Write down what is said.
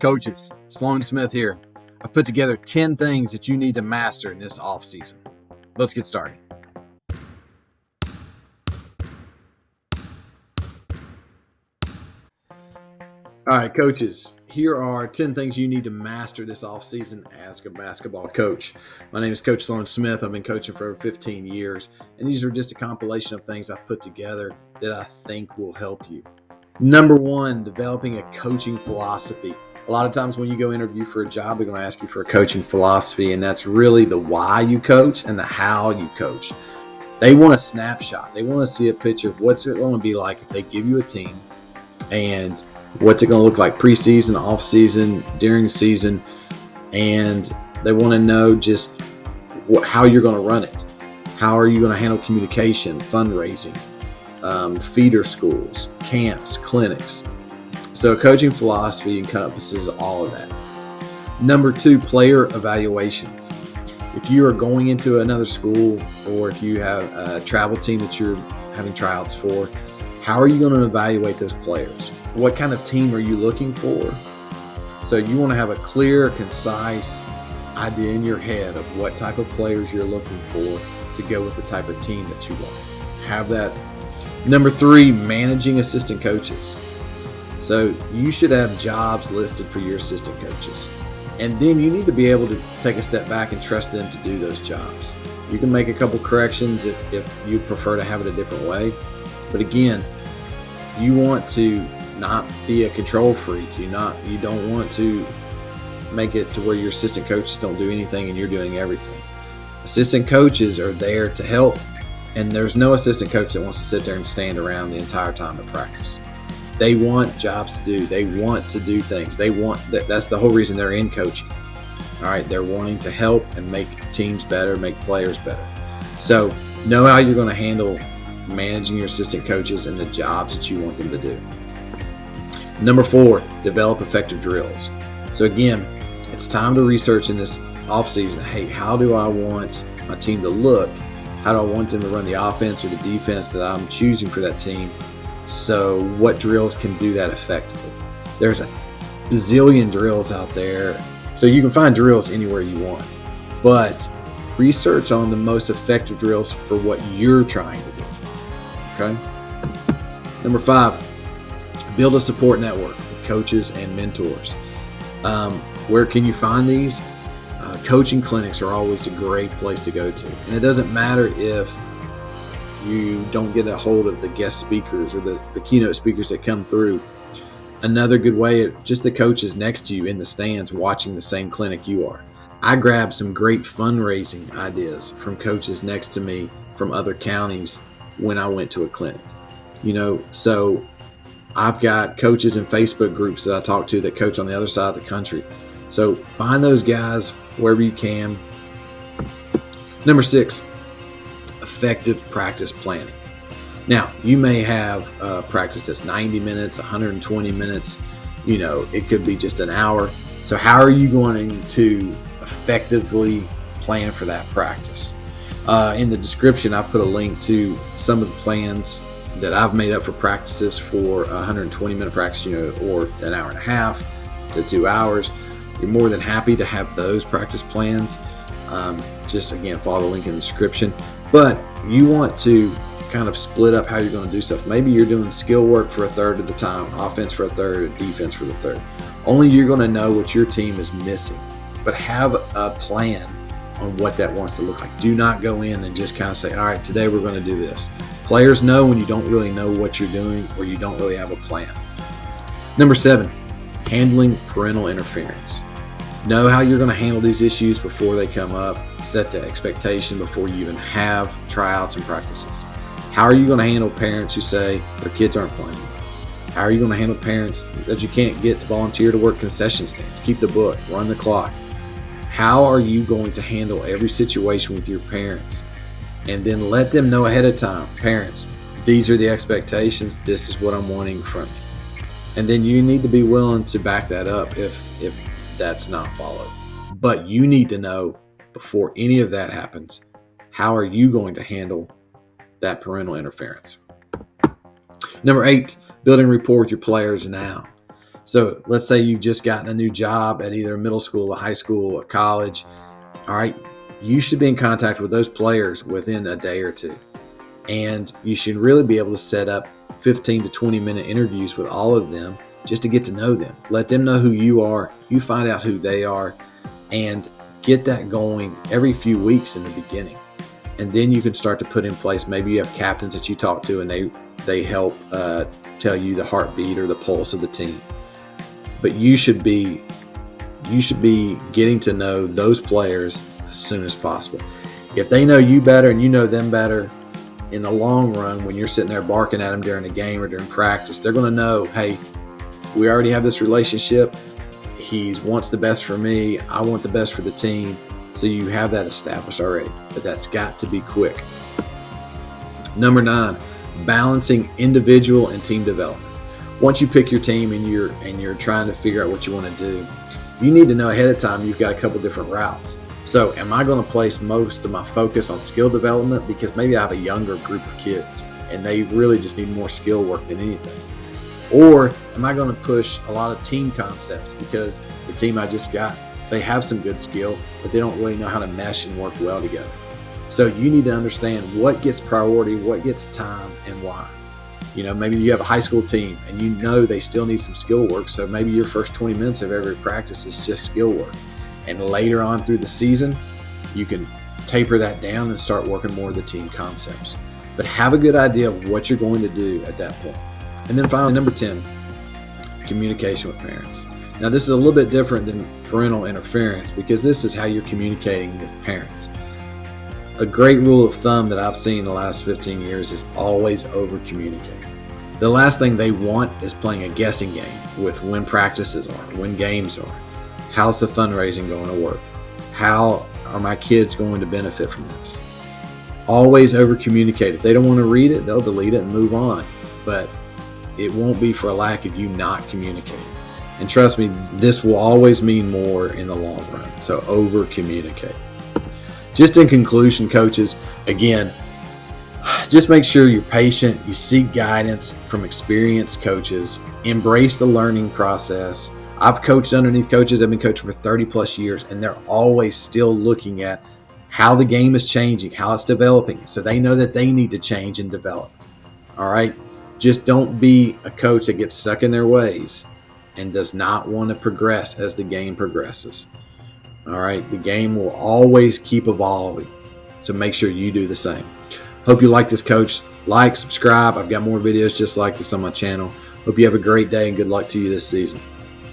Coaches, Sloan Smith here. I've put together 10 things that you need to master in this offseason. Let's get started. All right, coaches, here are 10 things you need to master this offseason as a basketball coach. My name is Coach Sloan Smith. I've been coaching for over 15 years, and these are just a compilation of things I've put together that I think will help you. Number one, developing a coaching philosophy. A lot of times when you go interview for a job, they're going to ask you for a coaching philosophy, and that's really the why you coach and the how you coach. They want a snapshot. They want to see a picture of what's it going to be like if they give you a team, and what's it going to look like preseason, off-season, during the season, and they want to know just how you're going to run it. How are you going to handle communication, fundraising, feeder schools, camps, clinics. So a coaching philosophy encompasses all of that. Number two, player evaluations. If you are going into another school or if you have a travel team that you're having tryouts for, how are you going to evaluate those players? What kind of team are you looking for? So you want to have a clear, concise idea in your head of what type of players you're looking for to go with the type of team that you want. Have that. Number three, managing assistant coaches. So you should have jobs listed for your assistant coaches. And then you need to be able to take a step back and trust them to do those jobs. You can make a couple corrections if you prefer to have it a different way. But again, you want to not be a control freak. You don't want to make it to where your assistant coaches don't do anything and you're doing everything. Assistant coaches are there to help, and there's no assistant coach that wants to sit there and stand around the entire time of practice. They want jobs to do. They want to do things. That's the whole reason they're in coaching. All right, they're wanting to help and make teams better, make players better. So know how you're going to handle managing your assistant coaches and the jobs that you want them to do. Number four, develop effective drills. So again, it's time to research in this offseason. Hey, how do I want my team to look? How do I want them to run the offense or the defense that I'm choosing for that team? So what drills can do that effectively? There's a bazillion drills out there. So you can find drills anywhere you want. But research on the most effective drills for what you're trying to do. Okay? Number five, build a support network with coaches and mentors. Where can you find these? Coaching clinics are always a great place to go to. And it doesn't matter if you don't get a hold of the guest speakers or the keynote speakers that come through. Another good way, just the coaches next to you in the stands watching the same clinic you are. I grabbed some great fundraising ideas from coaches next to me from other counties when I went to a clinic. So I've got coaches in Facebook groups that I talk to that coach on the other side of the country. So find those guys wherever you can. Number six, effective practice planning. Now, you may have a practice that's 90 minutes, 120 minutes. It could be just an hour. So how are you going to effectively plan for that practice? In the description, I've put a link to some of the plans that I've made up for practices for a 120-minute practice, or an hour and a half to 2 hours. You're more than happy to have those practice plans. Just again, follow the link in the description. But you want to kind of split up how you're going to do stuff. Maybe you're doing skill work for a third of the time, offense for a third, defense for the third. Only you're going to know what your team is missing. But have a plan on what that wants to look like. Do not go in and just kind of say, all right, today we're going to do this. Players know when you don't really know what you're doing or you don't really have a plan. Number seven, handling parental interference. Know how you're going to handle these issues before they come up. Set the expectation before you even have tryouts and practices. How are you going to handle parents who say their kids aren't playing? How are you going to handle parents that you can't get to volunteer to work concession stands, keep the book, run the clock? How are you going to handle every situation with your parents? And then let them know ahead of time, parents, these are the expectations. This is what I'm wanting from you. And then you need to be willing to back that up if that's not followed. But you need to know before any of that happens, how are you going to handle that parental interference? Number 8, building rapport with your players now. So let's say you've just gotten a new job at either middle school, a high school, a college. All right, you should be in contact with those players within a day or two. And you should really be able to set up 15 to 20-minute interviews with all of them just to get to know them. Let them know who you are. You find out who they are, and get that going every few weeks in the beginning. And then you can start to put in place, maybe you have captains that you talk to and they help tell you the heartbeat or the pulse of the team. But you should be getting to know those players as soon as possible. If they know you better and you know them better, in the long run, when you're sitting there barking at them during a game or during practice, they're going to know, hey, we already have this relationship. He wants the best for me. I want the best for the team. So you have that established already, but that's got to be quick. Number 9, balancing individual and team development. Once you pick your team and you're trying to figure out what you want to do, you need to know ahead of time you've got a couple different routes. So am I going to place most of my focus on skill development because maybe I have a younger group of kids and they really just need more skill work than anything? Or am I going to push a lot of team concepts because the team I just got, they have some good skill, but they don't really know how to mesh and work well together? So you need to understand what gets priority, what gets time, and why. Maybe you have a high school team and you know they still need some skill work. So maybe your first 20 minutes of every practice is just skill work. And later on through the season, you can taper that down and start working more of the team concepts. But have a good idea of what you're going to do at that point. And then finally, number 10, communication with parents. Now, this is a little bit different than parental interference because this is how you're communicating with parents. A great rule of thumb that I've seen in the last 15 years is always over-communicate. The last thing they want is playing a guessing game with when practices are, when games are. How's the fundraising going to work? How are my kids going to benefit from this? Always over-communicate. If they don't want to read it, they'll delete it and move on. But it won't be for a lack of you not communicating. And trust me, this will always mean more in the long run. So over-communicate. Just in conclusion, coaches, again, just make sure you're patient. You seek guidance from experienced coaches. Embrace the learning process. I've coached underneath coaches. I've been coaching for 30 plus years, and they're always still looking at how the game is changing, how it's developing. So they know that they need to change and develop. All right. Just don't be a coach that gets stuck in their ways and does not want to progress as the game progresses. All right. The game will always keep evolving. So make sure you do the same. Hope you like this, coach. Like, subscribe. I've got more videos just like this on my channel. Hope you have a great day and good luck to you this season.